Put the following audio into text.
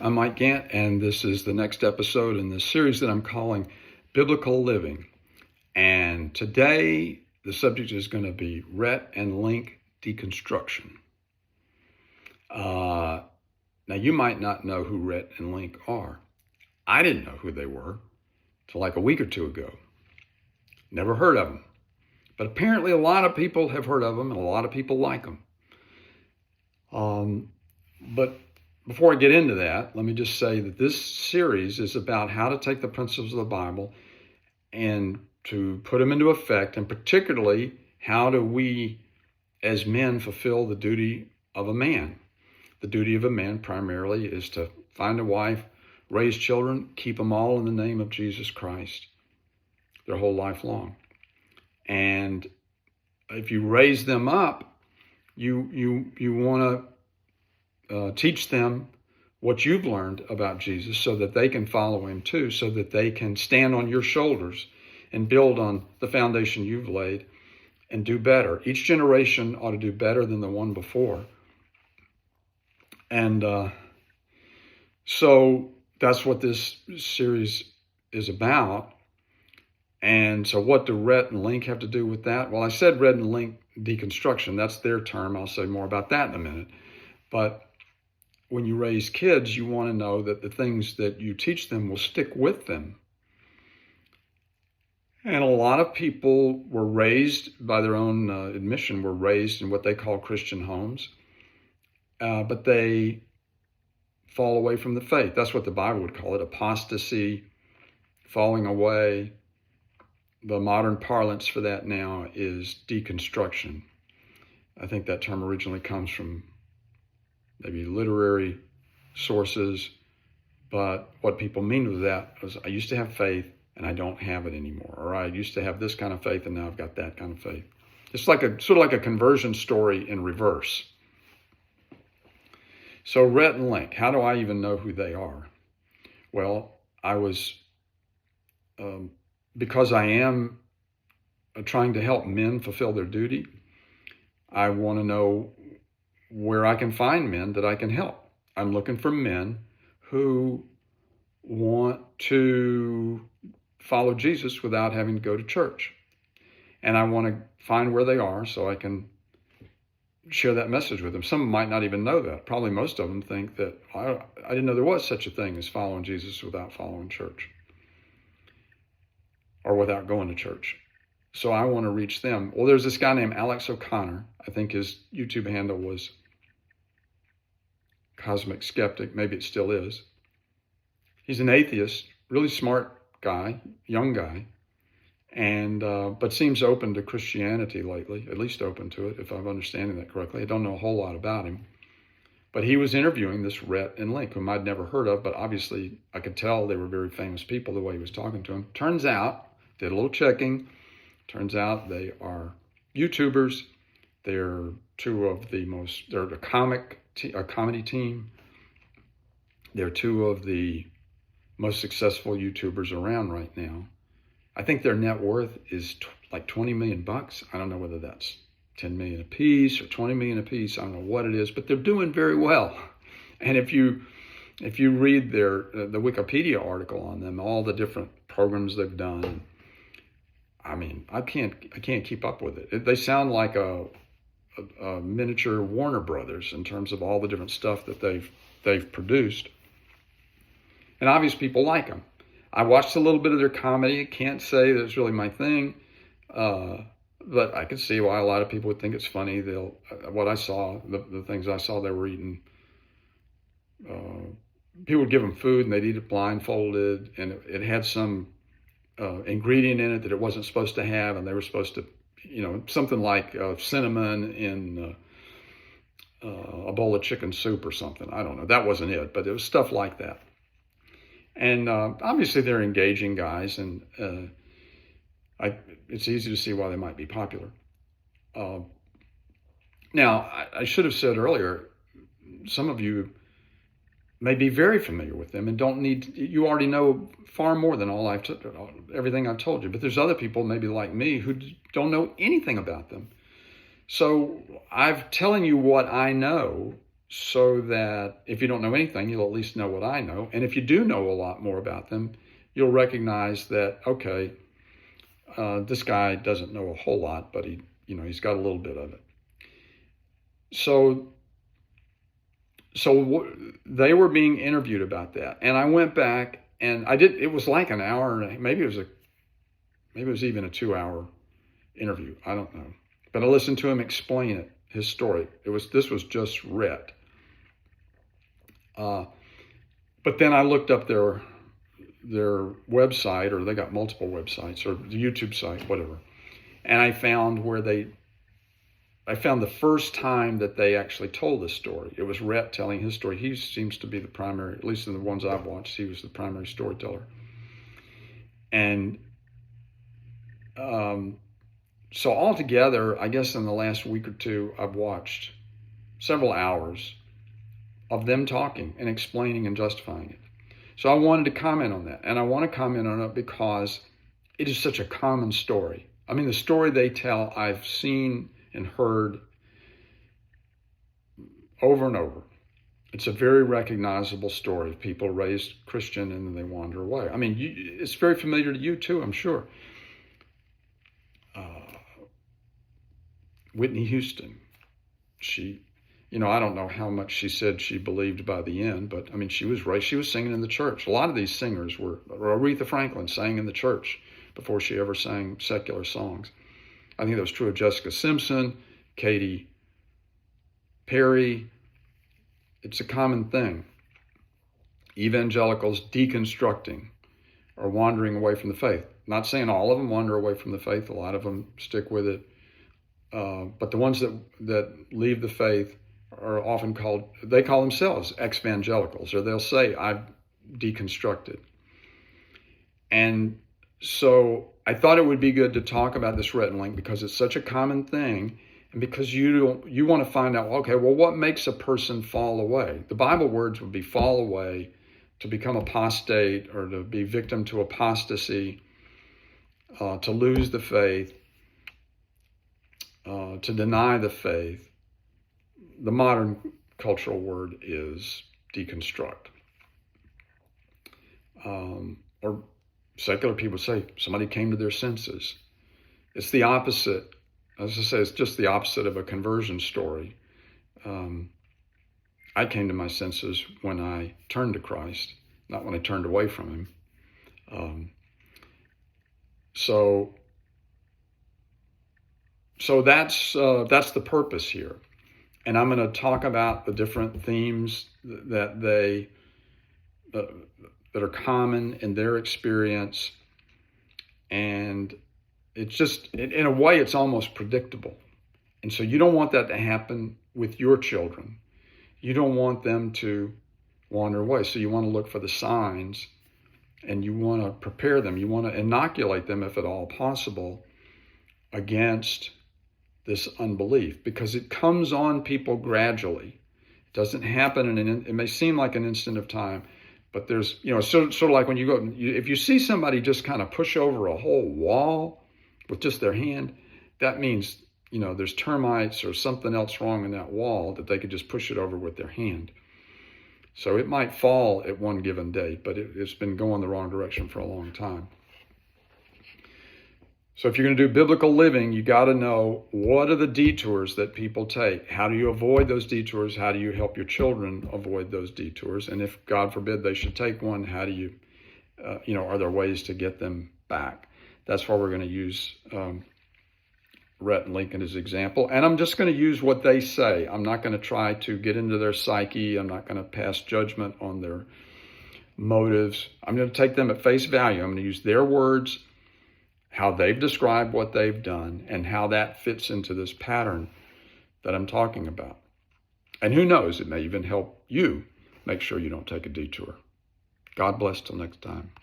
I'm Mike Gant, and this is the next episode in the series that I'm calling Biblical Living. And today, the subject is going to be Rhett and Link Deconstruction. Now, you might not know who Rhett and Link are. I didn't know who they were till like a week or two ago. Never heard of them. But apparently a lot of people have heard of them, and a lot of people like them. But before I get into that, let me just say that this series is about how to take the principles of the Bible and to put them into effect, and particularly how do we as men fulfill the duty of a man. The duty of a man primarily is to find a wife, raise children, keep them all in the name of Jesus Christ their whole life long. And if you raise them up, you want to teach them what you've learned about Jesus so that they can follow him too, so that they can stand on your shoulders and build on the foundation you've laid and do better. Each generation ought to do better than the one before. And so that's what this series is about. And so what do Rhett and Link have to do with that? Well, I said Rhett and Link Deconstruction. That's their term. I'll say more about that in a minute. But when you raise kids, you want to know that the things that you teach them will stick with them. And a lot of people were raised, by their own admission, were raised in what they call Christian homes, but they fall away from the faith. That's what the Bible would call it, apostasy, falling away. The modern parlance for that now is deconstruction. I think that term originally comes from maybe literary sources, but what people mean with that is I used to have faith and I don't have it anymore, or I used to have this kind of faith and now I've got that kind of faith. It's like sort of like a conversion story in reverse. So Rhett and Link, how do I even know who they are? Well, I was, because I am trying to help men fulfill their duty, I want to know where I can find men that I can help. I'm looking for men who want to follow Jesus without having to go to church. And I want to find where they are so I can share that message with them. Some might not even know that. Probably most of them think that I didn't know there was such a thing as following Jesus without following church or without going to church. So I want to reach them. Well, there's this guy named Alex O'Connor. I think his YouTube handle was Cosmic Skeptic. Maybe it still is. He's an atheist, really smart guy, young guy, and but seems open to Christianity lately, at least open to it, if I'm understanding that correctly. I don't know a whole lot about him. But he was interviewing this Rhett and Link, whom I'd never heard of, but obviously I could tell they were very famous people the way he was talking to them. Turns out, did a little checking, turns out they are YouTubers. They're they're a comedy team. They're two of the most successful YouTubers around right now. I think their net worth is like $20 million. I don't know whether that's 10 million a piece or 20 million a piece. I don't know what it is, but they're doing very well. And if you read the Wikipedia article on them, all the different programs they've done, I mean, I can't keep up with it. They sound like a miniature Warner Brothers in terms of all the different stuff that they've produced. And obviously people like them. I watched a little bit of their comedy. Can't say that it's really my thing, but I could see why a lot of people would think it's funny. What I saw, the things I saw they were eating, people would give them food and they'd eat it blindfolded, and it had some ingredient in it that it wasn't supposed to have, and they were supposed to, something like cinnamon in a bowl of chicken soup or something. I don't know. That wasn't it, but it was stuff like that. And obviously they're engaging guys, and it's easy to see why they might be popular. Now, I should have said earlier, some of you may be very familiar with them and you already know far more than everything I've told you. But there's other people, maybe like me, who don't know anything about them. So I'm telling you what I know so that if you don't know anything, you'll at least know what I know. And if you do know a lot more about them, you'll recognize that, okay, this guy doesn't know a whole lot, but he's got a little bit of it. So they were being interviewed about that, and I went back and it was like an hour, and maybe it was even a 2-hour interview. I don't know, but I listened to him explain his story. This was just Rhett. But then I looked up their website, or they got multiple websites, or the YouTube site, whatever, and I found the first time that they actually told this story. It was Rhett telling his story. He seems to be the primary, at least in the ones I've watched, he was the primary storyteller. And so altogether, I guess in the last week or two, I've watched several hours of them talking and explaining and justifying it. So I wanted to comment on that. And I want to comment on it because it is such a common story. I mean, the story they tell, I've seen and heard over and over. It's a very recognizable story of people raised Christian and then they wander away. I mean, it's very familiar to you too, I'm sure. Whitney Houston, I don't know how much she said she believed by the end, but I mean, she was raised, she was singing in the church. A lot of these singers Aretha Franklin sang in the church before she ever sang secular songs. I think that was true of Jessica Simpson, Katy Perry. It's a common thing. Evangelicals deconstructing or wandering away from the faith. Not saying all of them wander away from the faith. A lot of them stick with it. But the ones that leave the faith are often they call themselves ex-evangelicals, or they'll say, I've deconstructed. And so I thought it would be good to talk about this Rhett link because it's such a common thing, and because you want to find out, okay, well, what makes a person fall away? The Bible words would be fall away, to become apostate, or to be victim to apostasy, to lose the faith, to deny the faith. The modern cultural word is deconstruct. Or secular people say somebody came to their senses. It's the opposite. As I say, it's just the opposite of a conversion story. I came to my senses when I turned to Christ, not when I turned away from him. So that's the purpose here. And I'm going to talk about the different themes that are common in their experience. And it's just, in a way, it's almost predictable. And so you don't want that to happen with your children. You don't want them to wander away. So you want to look for the signs, and you want to prepare them. You want to inoculate them, if at all possible, against this unbelief, because it comes on people gradually. It doesn't happen it may seem like an instant of time, but there's, sort of like when you go, if you see somebody just kind of push over a whole wall with just their hand, that means, there's termites or something else wrong in that wall that they could just push it over with their hand. So it might fall at one given date, but it's been going the wrong direction for a long time. So if you're going to do biblical living, you got to know, what are the detours that people take? How do you avoid those detours? How do you help your children avoid those detours? And if, God forbid, they should take one, how do you, are there ways to get them back? That's why we're going to use Rhett and Lincoln as example. And I'm just going to use what they say. I'm not going to try to get into their psyche. I'm not going to pass judgment on their motives. I'm going to take them at face value. I'm going to use their words, how they've described what they've done, and how that fits into this pattern that I'm talking about. And who knows, it may even help you make sure you don't take a detour. God bless till next time.